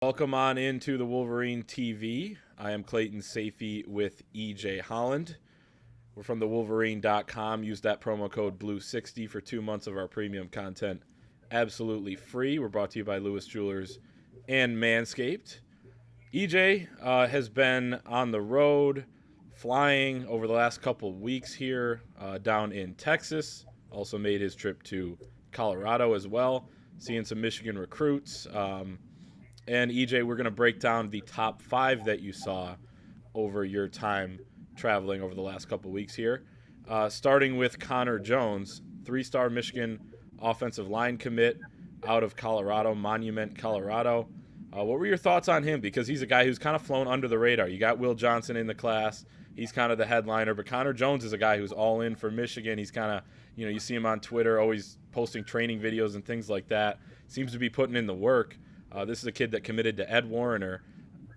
Welcome on into the Wolverine TV. I am Clayton Sayfie with EJ Holland. We're from the Wolverine.com. Use that promo code BLUE60 for 2 months of our premium content absolutely free. We're brought to you by Lewis Jewelers and Manscaped. EJ has been on the road, flying over the last couple of weeks here down in Texas. Also made his trip to Colorado as well, seeing some Michigan recruits. And EJ, we're going to break down the top 5 that you saw over your time traveling over the last couple of weeks here. Starting with Connor Jones, 3-star Michigan offensive line commit out of Colorado, Monument, Colorado. What were your thoughts on him? Because he's a guy who's kind of flown under the radar. You got Will Johnson in the class. He's kind of the headliner. But Connor Jones is a guy who's all in for Michigan. He's kind of, you see him on Twitter, always posting training videos and things like that. Seems to be putting in the work. This is a kid that committed to Ed Warner.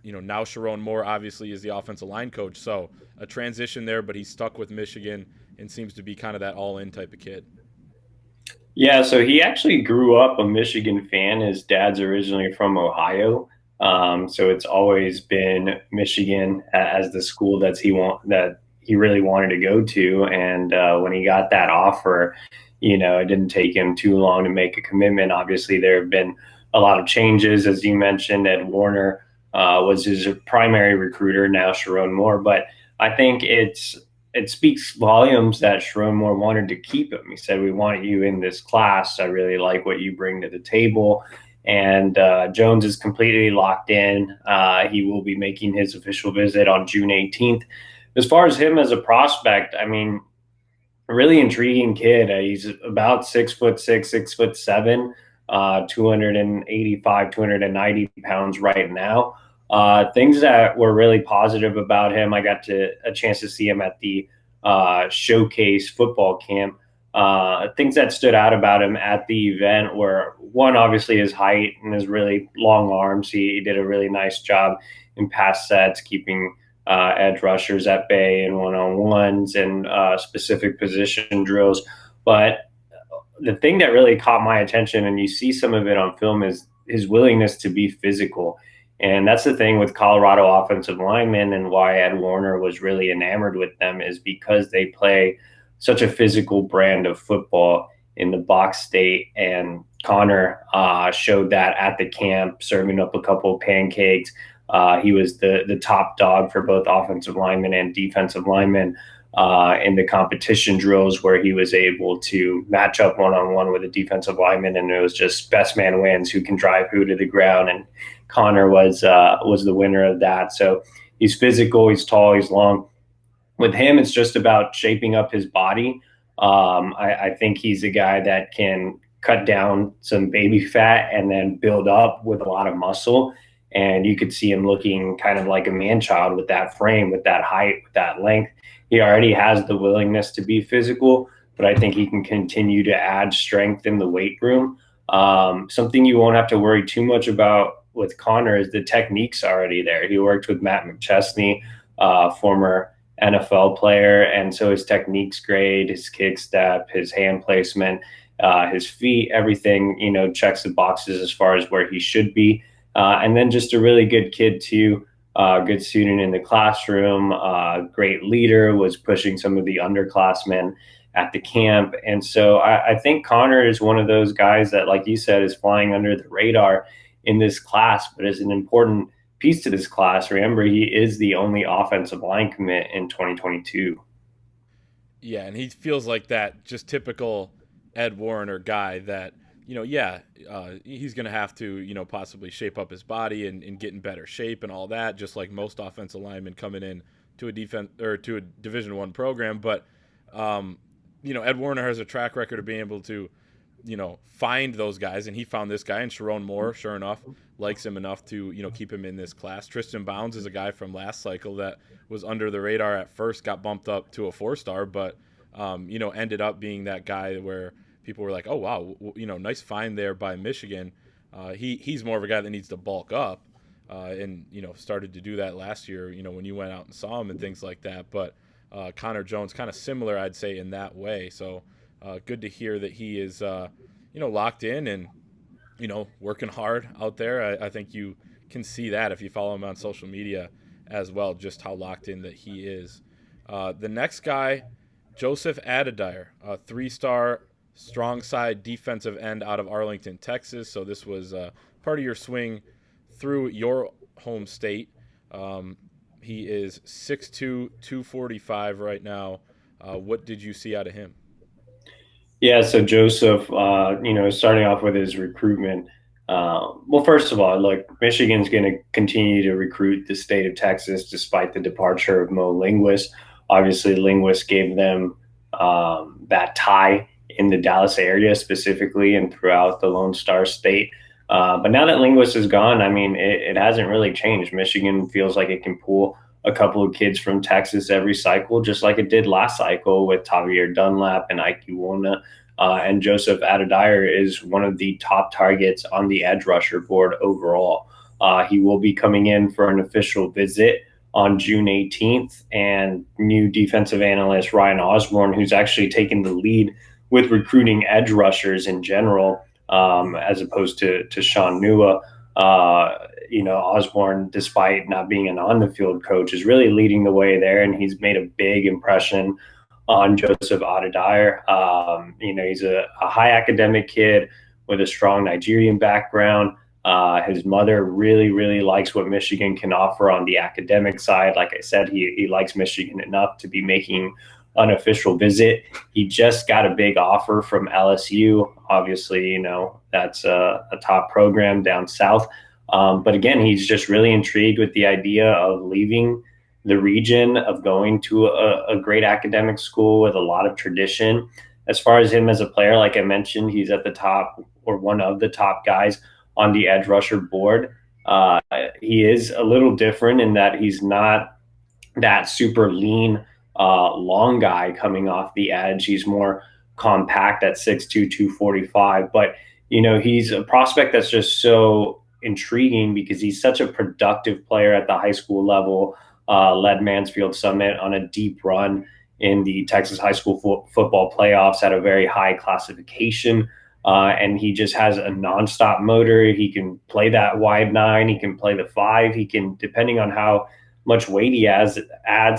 Now Sharon Moore obviously is the offensive line coach. So a transition there, but he's stuck with Michigan and seems to be kind of that all-in type of kid. Yeah, so he actually grew up a Michigan fan. His dad's originally from Ohio, so it's always been Michigan as the school that he really wanted to go to. And when he got that offer, it didn't take him too long to make a commitment. Obviously, there have been a lot of changes, as you mentioned. Ed Warner was his primary recruiter, now Sharon Moore, but I think it speaks volumes that Sharon Moore wanted to keep him. He said, "We want you in this class. I really like what you bring to the table." And Jones is completely locked in. He will be making his official visit on June 18th. As far as him as a prospect, I mean, a really intriguing kid. He's about 6'6", 6'7", 285, 290 pounds right now. Things that were really positive about him. I got a chance to see him at the showcase football camp. Things that stood out about him at the event were, one, obviously his height and his really long arms. He did a really nice job in pass sets, keeping edge rushers at bay and one-on-ones and specific position drills. But the thing that really caught my attention, and you see some of it on film, is his willingness to be physical. And that's the thing with Colorado offensive linemen, and why Ed Warner was really enamored with them, is because they play such a physical brand of football in the box state. And Connor showed that at the camp, serving up a couple of pancakes. He was the top dog for both offensive linemen and defensive linemen in the competition drills, where he was able to match up one-on-one with a defensive lineman, and it was just best man wins, who can drive who to the ground. And Connor was the winner of that. So he's physical, he's tall, he's long. With him, it's just about shaping up his body. I think he's a guy that can cut down some baby fat and then build up with a lot of muscle. And you could see him looking kind of like a man child with that frame, with that height, with that length. He already has the willingness to be physical, but I think he can continue to add strength in the weight room. Something you won't have to worry too much about with Connor is the technique's already there. He worked with Matt McChesney, former NFL player, and so his technique's great. His kick step, his hand placement, his feet, everything, checks the boxes as far as where he should be. And then just a really good kid too. Good student in the classroom, great leader, was pushing some of the underclassmen at the camp. And so I think Connor is one of those guys that, like you said, is flying under the radar in this class, but is an important piece to this class. Remember, he is the only offensive line commit in 2022. Yeah, and he feels like that just typical Ed Warner guy that, he's going to have to, possibly shape up his body and get in better shape and all that, just like most offensive linemen coming in to a defense or to a Division I program. But, Ed Warner has a track record of being able to, find those guys, and he found this guy, and Sharon Moore, sure enough, likes him enough to, keep him in this class. Tristan Bounds is a guy from last cycle that was under the radar at first, got bumped up to a 4-star, but, ended up being that guy where people were like, oh, wow, nice find there by Michigan. He's more of a guy that needs to bulk up and, started to do that last year, when you went out and saw him and things like that. But Connor Jones, kind of similar, I'd say, in that way. So good to hear that he is, locked in and, working hard out there. I think you can see that if you follow him on social media as well, just how locked in that he is. The next guy, Joseph Adadir, a 3-star strong side defensive end out of Arlington, Texas. So this was part of your swing through your home state. He is 6'2", 245 right now. What did you see out of him? Yeah, so Joseph, starting off with his recruitment. Well, first of all, look, Michigan's going to continue to recruit the state of Texas despite the departure of Mo Linguist. Obviously, Linguist gave them that tie in the Dallas area specifically and throughout the Lone Star State. But now that Linguist is gone, I mean, it hasn't really changed. Michigan feels like it can pull a couple of kids from Texas every cycle, just like it did last cycle with Tavier Dunlap and Ike Iwona. And Joseph Adadir is one of the top targets on the edge rusher board overall. He will be coming in for an official visit on June 18th, and new defensive analyst Ryan Osborne, who's actually taken the lead with recruiting edge rushers in general, as opposed to Sean Nua. Osborne, despite not being an on-the-field coach, is really leading the way there, and he's made a big impression on Joseph Adadir. He's a high academic kid with a strong Nigerian background. His mother really, really likes what Michigan can offer on the academic side. Like I said, he likes Michigan enough to be making an official visit. He just got a big offer from LSU. Obviously, that's a top program down south. But again, he's just really intrigued with the idea of leaving the region, of going to a great academic school with a lot of tradition. As far as him as a player, like I mentioned, he's at the top, or one of the top guys on the edge rusher board. He is a little different in that he's not that super lean, long guy coming off the edge. He's more compact at 6'2", 245. But, he's a prospect that's just so intriguing because he's such a productive player at the high school level, led Mansfield Summit on a deep run in the Texas high school football playoffs at a very high classification. And he just has a nonstop motor. He can play that wide 9. He can play the 5. He can, depending on how much weight he adds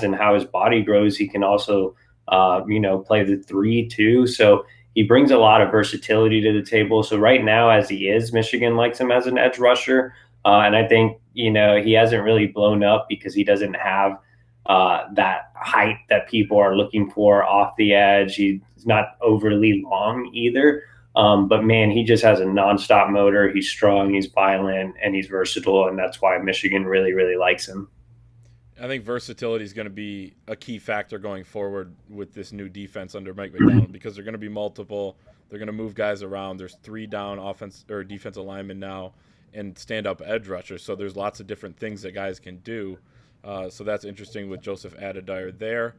and how his body grows, he can also, play the 3 too. So he brings a lot of versatility to the table. So right now, as he is, Michigan likes him as an edge rusher. And I think, he hasn't really blown up because he doesn't have that height that people are looking for off the edge. He's not overly long either. But man, he just has a nonstop motor. He's strong, he's violent, and he's versatile. And that's why Michigan really, really likes him. I think versatility is going to be a key factor going forward with this new defense under Mike McDonald, because they're going to be multiple. They're going to move guys around. There's 3 down offense or defensive linemen now and stand-up edge rushers. So there's lots of different things that guys can do. So that's interesting with Joseph Adadir there.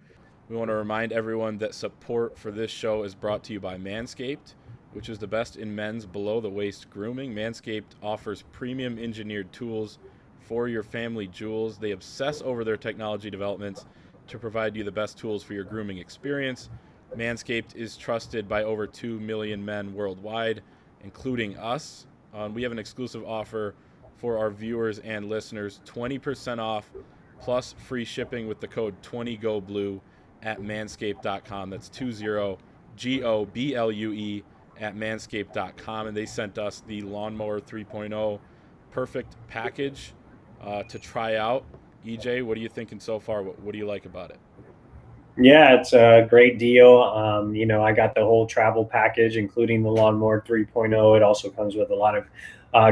We want to remind everyone that support for this show is brought to you by Manscaped, which is the best in men's below-the-waist grooming. Manscaped offers premium engineered tools for your family jewels. They obsess over their technology developments to provide you the best tools for your grooming experience. Manscaped is trusted by over 2 million men worldwide, including us. We have an exclusive offer for our viewers and listeners, 20% off plus free shipping with the code 20GOBLUE at manscaped.com. That's 20GOBLUE at manscaped.com. And they sent us the Lawnmower 3.0 Perfect Package to try out. EJ, what are you thinking so far? What do you like about it? Yeah, it's a great deal. I got the whole travel package, including the Lawnmower 3.0. It also comes with a lot of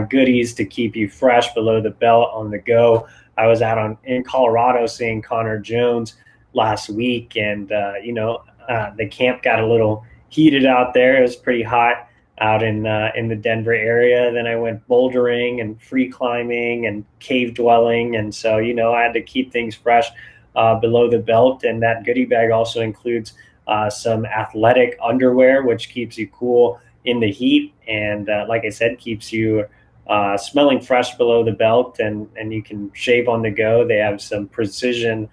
goodies to keep you fresh below the belt on the go. I was out in Colorado seeing Connor Jones last week, and the camp got a little heated out there. It was pretty hot out in the Denver area. Then I went bouldering and free climbing and cave dwelling, and so I had to keep things fresh below the belt. And that goodie bag also includes some athletic underwear, which keeps you cool in the heat, and like I said, keeps you smelling fresh below the belt, and you can shave on the go. They have some precision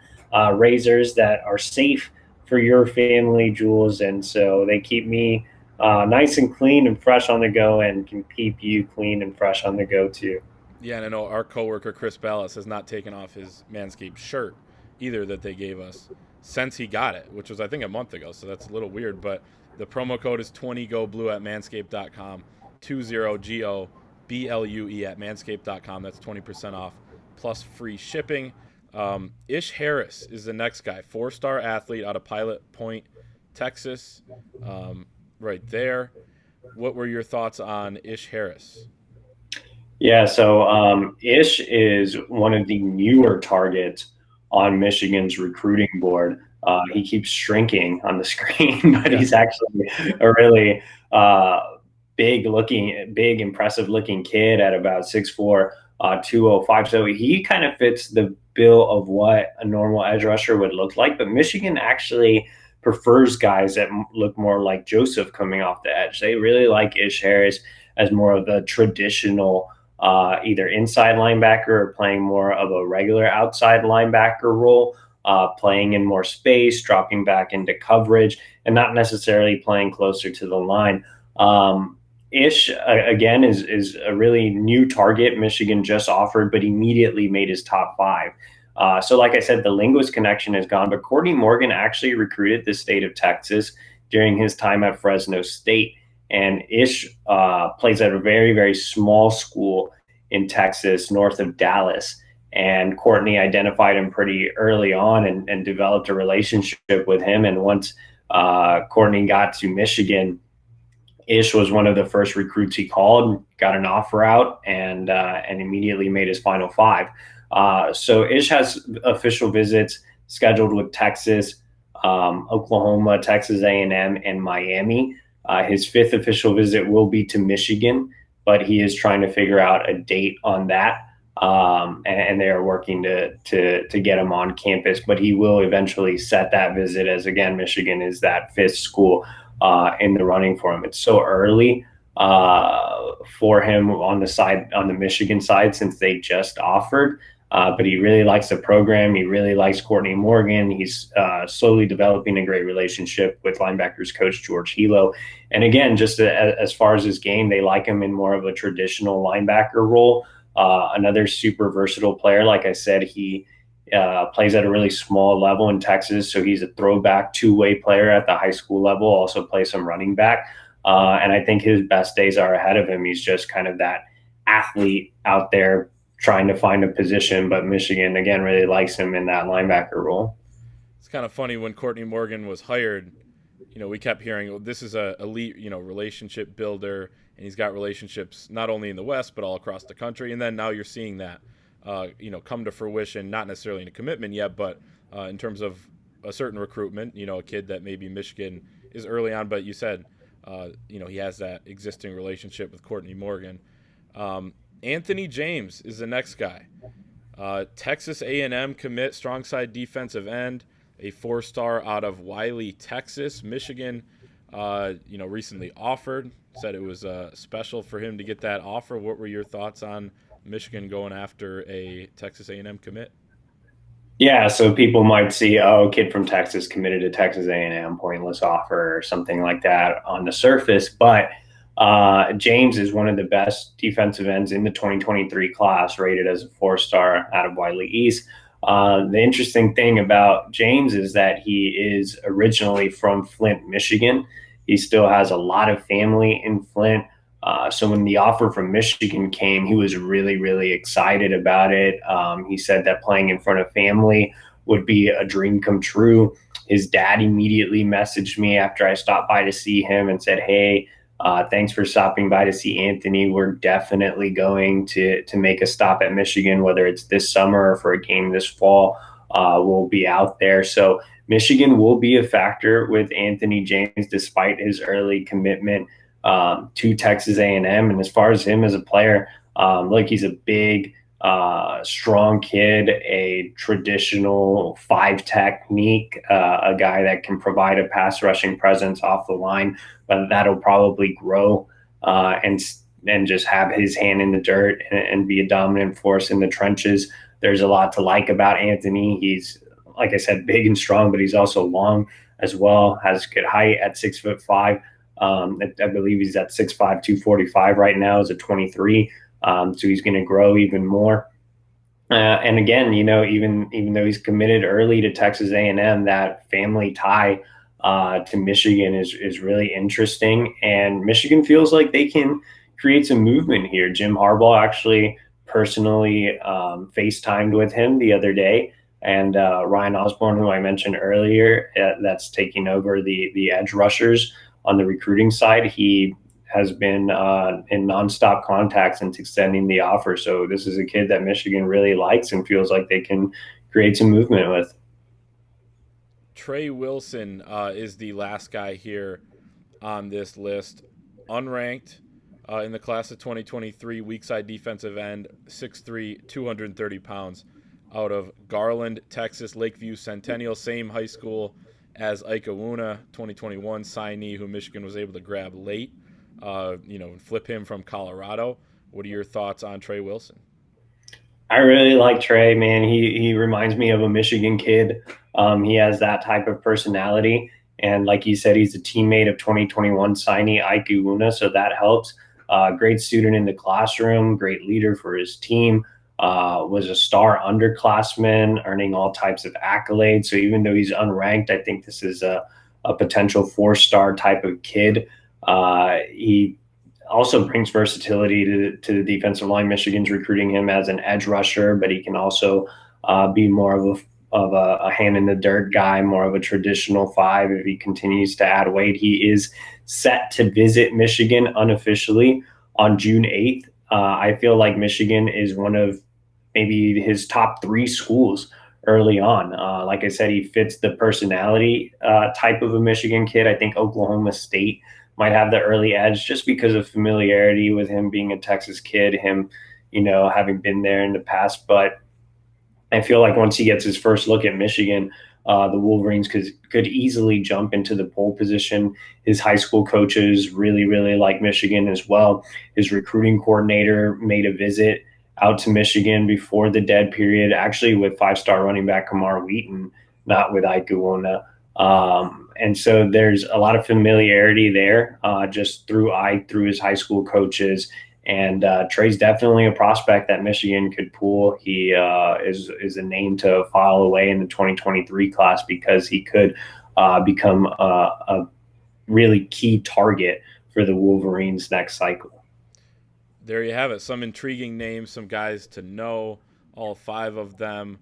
razors that are safe for your family jewels, and so they keep me nice and clean and fresh on the go, and can keep you clean and fresh on the go too. Yeah, and I know our coworker Chris Ballas has not taken off his Manscaped shirt either that they gave us since he got it, which was I think a month ago. So that's a little weird. But the promo code is 20GoBlue at manscaped.com, 20GOBLUE at manscaped.com. That's 20% off plus free shipping. Ish Harris is the next guy, 4-star athlete out of Pilot Point, Texas. Right there. What were your thoughts on Ish Harris? Yeah, so Ish is one of the newer targets on Michigan's recruiting board. He keeps shrinking on the screen, but he's actually a really big, impressive looking kid at about 6'4", 205. So he kind of fits the bill of what a normal edge rusher would look like. But Michigan actually prefers guys that look more like Joseph coming off the edge. They really like Ish Harris as more of a traditional either inside linebacker or playing more of a regular outside linebacker role, playing in more space, dropping back into coverage, and not necessarily playing closer to the line. Ish, again, is a really new target Michigan just offered, but immediately made his top 5. So like I said, the linguist connection is gone, but Courtney Morgan actually recruited the state of Texas during his time at Fresno State. And Ish plays at a very, very small school in Texas, north of Dallas. And Courtney identified him pretty early on and developed a relationship with him. And once Courtney got to Michigan, Ish was one of the first recruits he called, got an offer out, and immediately made his final 5. So Ish has official visits scheduled with Texas, Oklahoma, Texas A&M, and Miami. His 5th official visit will be to Michigan, but he is trying to figure out a date on that. And they are working to get him on campus, but he will eventually set that visit, as again, Michigan is that 5th school in the running for him. It's so early for him on the Michigan side, since they just offered. But he really likes the program. He really likes Courtney Morgan. He's slowly developing a great relationship with linebackers coach George Hilo. And again, just as far as his game, they like him in more of a traditional linebacker role. Another super versatile player. Like I said, he plays at a really small level in Texas. So he's a throwback 2-way player at the high school level, also plays some running back. And I think his best days are ahead of him. He's just kind of that athlete out there trying to find a position, but Michigan, again, really likes him in that linebacker role. It's kind of funny when Courtney Morgan was hired, we kept hearing, well, this is a elite, relationship builder, and he's got relationships not only in the West, but all across the country. And then now you're seeing that, come to fruition, not necessarily in a commitment yet, but in terms of a certain recruitment, a kid that maybe Michigan is early on, but you said, he has that existing relationship with Courtney Morgan. Anthony James is the next guy. Texas A&M commit, strong side defensive end, a 4-star out of Wiley, Texas. Michigan, recently offered, said it was special for him to get that offer. What were your thoughts on Michigan going after a Texas A&M commit? Yeah, so people might see, kid from Texas committed to Texas A&M, pointless offer or something like that on the surface, but James is one of the best defensive ends in the 2023 class, rated as a 4-star out of Wiley East. The interesting thing about James is that he is originally from Flint, Michigan. He still has a lot of family in Flint. So when the offer from Michigan came, he was really, really excited about it. He said that playing in front of family would be a dream come true. His dad immediately messaged me after I stopped by to see him and said, hey, thanks for stopping by to see Anthony. We're definitely going to make a stop at Michigan, whether it's this summer or for a game this fall. We'll be out there. So Michigan will be a factor with Anthony James, despite his early commitment to Texas A&M. And as far as him as a player, he's a big, strong kid, a traditional 5 technique, a guy that can provide a pass rushing presence off the line, but that'll probably grow and just have his hand in the dirt and be a dominant force in the trenches. There's a lot to like about Anthony. He's, like I said, big and strong, but he's also long as well, has good height at 6'5". I believe he's at 6'5", 245 right now as a 23. So he's going to grow even more. And again, even though he's committed early to Texas A&M, that family tie to Michigan is really interesting, and Michigan feels like they can create some movement here. Jim Harbaugh actually personally FaceTimed with him the other day, and Ryan Osborne, who I mentioned earlier, that's taking over the edge rushers on the recruiting side. He has been in nonstop contact since extending the offer. So this is a kid that Michigan really likes and feels like they can create some movement with. Trey Wilson is the last guy here on this list, unranked in the class of 2023, weak side defensive end, 6'3", 230 pounds, out of Garland, Texas, Lakeview Centennial, same high school as Ike Iwuna, 2021 signee who Michigan was able to grab late, flip him from Colorado. What are your thoughts on Trey Wilson? I really like Trey, man. He reminds me of a Michigan kid. He has that type of personality. And like you said, he's a teammate of 2021 signee Ike Iwuna, so that helps. Great student in the classroom, great leader for his team. Was a star underclassman, earning all types of accolades. So even though he's unranked, I think this is a potential 4-star type of kid. He also brings versatility to the defensive line. Michigan's recruiting him as an edge rusher, but he can also be more of a hand in the dirt guy, more of a traditional 5 if he continues to add weight. He is set to visit Michigan unofficially on June 8th. I feel like Michigan is one of maybe his top 3 schools early on. Like I said, he fits the personality type of a Michigan kid. I think Oklahoma State might have the early edge just because of familiarity with him being a Texas kid, him, having been there in the past. But I feel like once he gets his first look at Michigan, the Wolverines could easily jump into the pole position. His high school coaches really, really like Michigan as well. His recruiting coordinator made a visit out to Michigan before the dead period, actually with 5-star running back Kamar Wheaton, not with Ike Iwuna. And so there's a lot of familiarity there just through his high school coaches. And Trey's definitely a prospect that Michigan could pull. He is a name to file away in the 2023 class because he could become a really key target for the Wolverines next cycle. There you have it. Some intriguing names, some guys to know, all 5 of them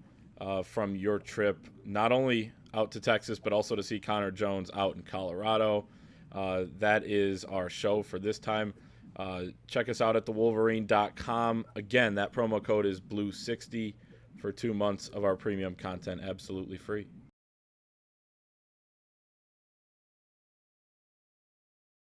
from your trip, not only out to Texas, but also to see Connor Jones out in Colorado. That is our show for this time. Check us out at thewolverine.com. Again, that promo code is BLUE60 for 2 months of our premium content absolutely free.